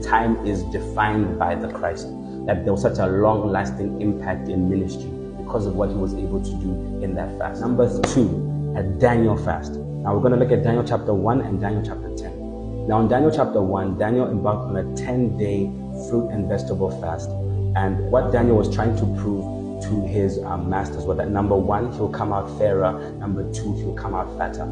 time is defined by the Christ. That there was such a long-lasting impact in ministry because of what he was able to do in that fast. Number 2, a Daniel fast. Now we're going to look at Daniel chapter 1 and Daniel chapter 10. Now in Daniel chapter 1, Daniel embarked on a 10-day fruit and vegetable fast. And what Daniel was trying to prove to his masters was that number 1, he'll come out fairer. Number 2, he'll come out fatter.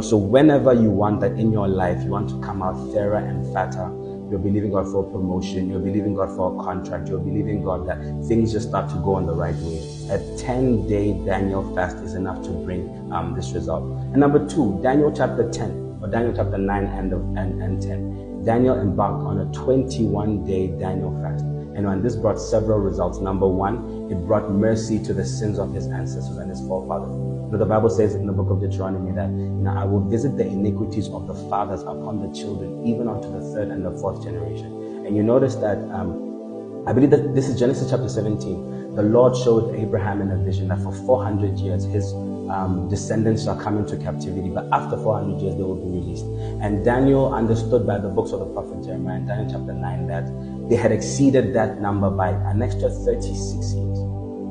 So whenever you want that in your life, you want to come out fairer and fatter, you're believing God for a promotion, you're believing God for a contract, you're believing God that things just start to go on the right way. A 10-day Daniel fast is enough to bring this result. And number 2, Daniel chapter 10, or Daniel chapter 9 and 10. Daniel embarked on a 21-day Daniel fast. And this brought several results. Number 1, it brought mercy to the sins of his ancestors and his forefathers. The Bible says in the book of Deuteronomy that I will visit the iniquities of the fathers upon the children, even unto the 3rd and the 4th generation. And you notice that, I believe that this is Genesis chapter 17. The Lord showed Abraham in a vision that for 400 years his descendants shall come into captivity, but after 400 years they will be released. And Daniel understood by the books of the prophet Jeremiah in Daniel chapter 9 that they had exceeded that number by an extra 36 years,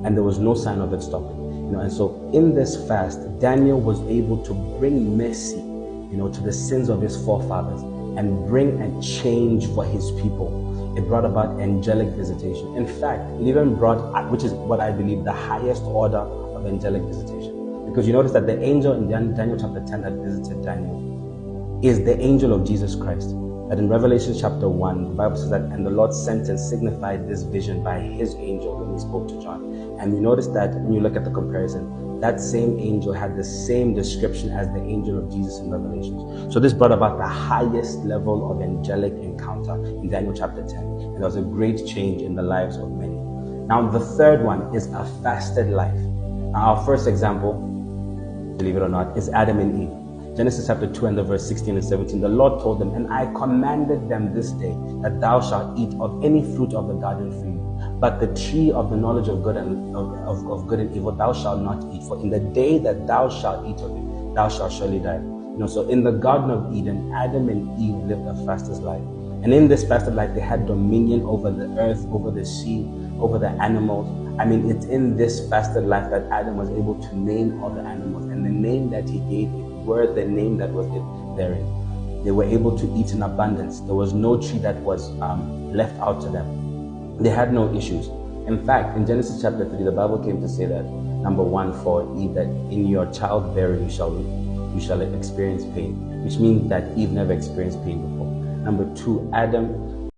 and there was no sign of it stopping. And so in this fast, Daniel was able to bring mercy, to the sins of his forefathers and bring a change for his people. It brought about angelic visitation. In fact, it even brought, which is what I believe, the highest order of angelic visitation. Because you notice that the angel in Daniel chapter 10 that visited Daniel is the angel of Jesus Christ. That in Revelation chapter 1, the Bible says that, and the Lord sent and signified this vision by his angel when he spoke to John. And you notice that when you look at the comparison, that same angel had the same description as the angel of Jesus in Revelations. So this brought about the highest level of angelic encounter in Daniel chapter 10. And there was a great change in the lives of many. Now the third one is a fasted life. Now our first example, believe it or not, is Adam and Eve. Genesis chapter 2 and the verse 16 and 17. The Lord told them, and I commanded them this day that thou shalt eat of any fruit of the garden freely. But the tree of the knowledge of good and of good and evil thou shalt not eat. For in the day that thou shalt eat of it, thou shalt surely die. So in the Garden of Eden, Adam and Eve lived a fasted life. And in this fasted life, they had dominion over the earth, over the sea, over the animals. It's in this fasted life that Adam was able to name all the animals. And the name that he gave it were the name that was therein. They were able to eat in abundance. There was no tree that was left out to them. They had no issues. In fact, in Genesis chapter 3, the Bible came to say that, number 1, for Eve, that in your childbearing you shall experience pain, which means that Eve never experienced pain before. Number 2, Adam